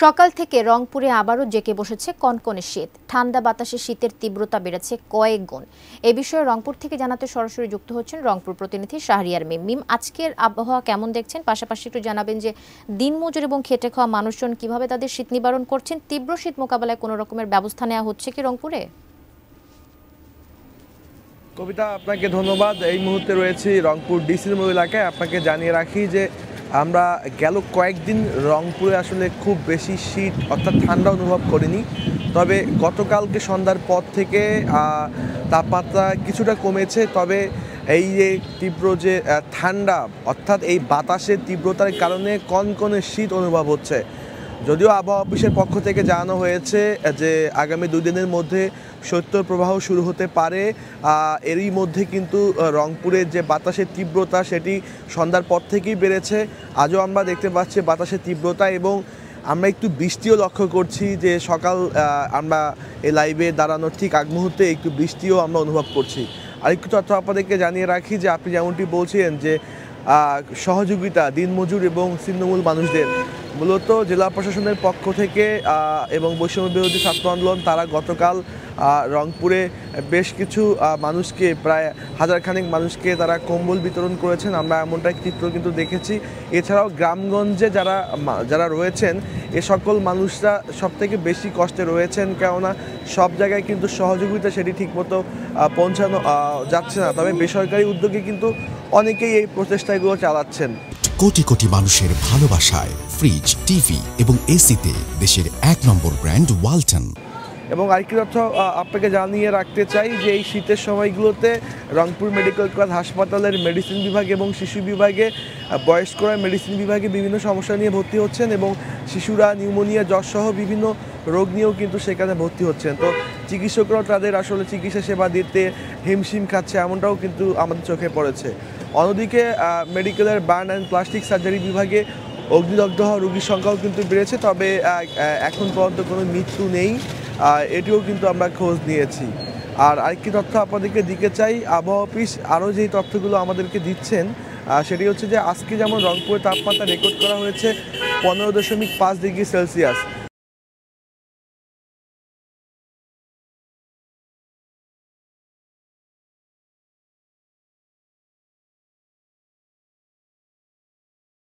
সকাল থেকে রংপুরে আবারও জেঁকে বসেছে কনকনে শীত। ঠান্ডা বাতাসে শীতের তীব্রতা বেড়েছে কয়েক গুণ। এ বিষয়ে রংপুর থেকে জানাতে সরাসরি যুক্ত হচ্ছেন রংপুর প্রতিনিধি শাহরিয়ার মিম। মিম, আজকের আবহাওয়া কেমন দেখছেন? পাশাপাশি একটু জানাবেন যে দিনমজুর এবং খেটে খাওয়া মানুষজন কিভাবে তাদের শীত নিবারণ করছেন। তীব্র শীত মোকাবেলায় কোনো রকমের ব্যবস্থা নেওয়া হচ্ছে কি রংপুরে? কবিতা, আপনাকে ধন্যবাদ। এই মুহূর্তে রয়েছি রংপুর ডিসির মোড় এলাকায়। আপনাকে জানিয়ে রাখি যে আমরা গেল কয়েকদিন রংপুরে আসলে খুব বেশি শীত অর্থাৎ ঠান্ডা অনুভব করিনি। তবে গতকালকে সন্ধ্যার পর থেকে তাপমাত্রা কিছুটা কমেছে। তবে এই যে তীব্র যে ঠান্ডা অর্থাৎ এই বাতাসের তীব্রতার কারণে কনকনে শীত অনুভব হচ্ছে। যদিও আবহাওয়া অফিসের পক্ষ থেকে জানানো হয়েছে যে আগামী 2 দিনের মধ্যে শৈত্যপ্রবাহ শুরু হতে পারে। এরই মধ্যে কিন্তু রংপুরের যে বাতাসের তীব্রতা সেটি সন্ধ্যার পর থেকেই বেড়েছে। আজও আমরা দেখতে পাচ্ছি বাতাসের তীব্রতা, এবং আমরা একটু বৃষ্টিও লক্ষ্য করছি যে সকাল আমরা এই লাইভে দাঁড়ানোর ঠিক আগ মুহূর্তে একটু বৃষ্টিও আমরা অনুভব করছি। আরেকটু তথ্য আপনাদেরকে জানিয়ে রাখি যে আপনি যেমনটি বলছিলেন যে সহযোগিতা দিনমজুর এবং ছিন্নমূল মানুষদের মূলত জেলা প্রশাসনের পক্ষ থেকে এবং বৈষম্য বিরোধী ছাত্র আন্দোলন তারা গতকাল রংপুরে বেশ কিছু মানুষকে প্রায় হাজারখানেক মানুষকে তারা কম্বল বিতরণ করেছেন। আমরা এমনটাই চিত্র কিন্তু দেখেছি। এছাড়াও গ্রামগঞ্জে যারা রয়েছেন এ সকল মানুষরা সবথেকে বেশি কষ্টে রয়েছেন, কেননা সব জায়গায় কিন্তু সহযোগিতা সেটি ঠিকমতো পৌঁছানো যাচ্ছে না। তবে বেসরকারি উদ্যোগে কিন্তু অনেকেই এই প্রচেষ্টাগুলো চালাচ্ছেন। কোটি কোটি মানুষের ভালোবাসায় ফ্রিজ, টিভি এবং এসিতে দেশের 1 নম্বর ব্র্যান্ড ওয়ালটন। এবং আরেকটি তথ্য আপনাকে জানিয়ে রাখতে চাই যে এই শীতের সময়গুলোতে রংপুর মেডিকেল কলেজ হাসপাতালের মেডিসিন বিভাগ এবং শিশু বিভাগে বয়স্করা মেডিসিন বিভাগে বিভিন্ন সমস্যা নিয়ে ভর্তি হচ্ছেন, এবং শিশুরা নিউমোনিয়া, জ্বর সহ বিভিন্ন রোগ নিয়েও কিন্তু সেখানে ভর্তি হচ্ছেন। তো চিকিৎসকরাও তাদের আসলে চিকিৎসা সেবা দিতে হিমশিম খাচ্ছে, এমনটাও কিন্তু আমাদের চোখে পড়েছে। অন্যদিকে মেডিকেলের বার্ন অ্যান্ড প্লাস্টিক সার্জারি বিভাগে অগ্নিদগ্ধ হওয়া রোগীর সংখ্যাও কিন্তু বেড়েছে। তবে এখন পর্যন্ত কোনো মৃত্যু নেই, এটিও কিন্তু আমরা খোঁজ নিয়েছি। আর আরেকটি তথ্য আপনাদেরকে দিতে চাই, আবহাওয়া অফিস আরও যেই তথ্যগুলো আমাদেরকে দিচ্ছেন সেটি হচ্ছে যে আজকে যেমন রংপুরের তাপমাত্রা রেকর্ড করা হয়েছে 15.5 ডিগ্রি সেলসিয়াস।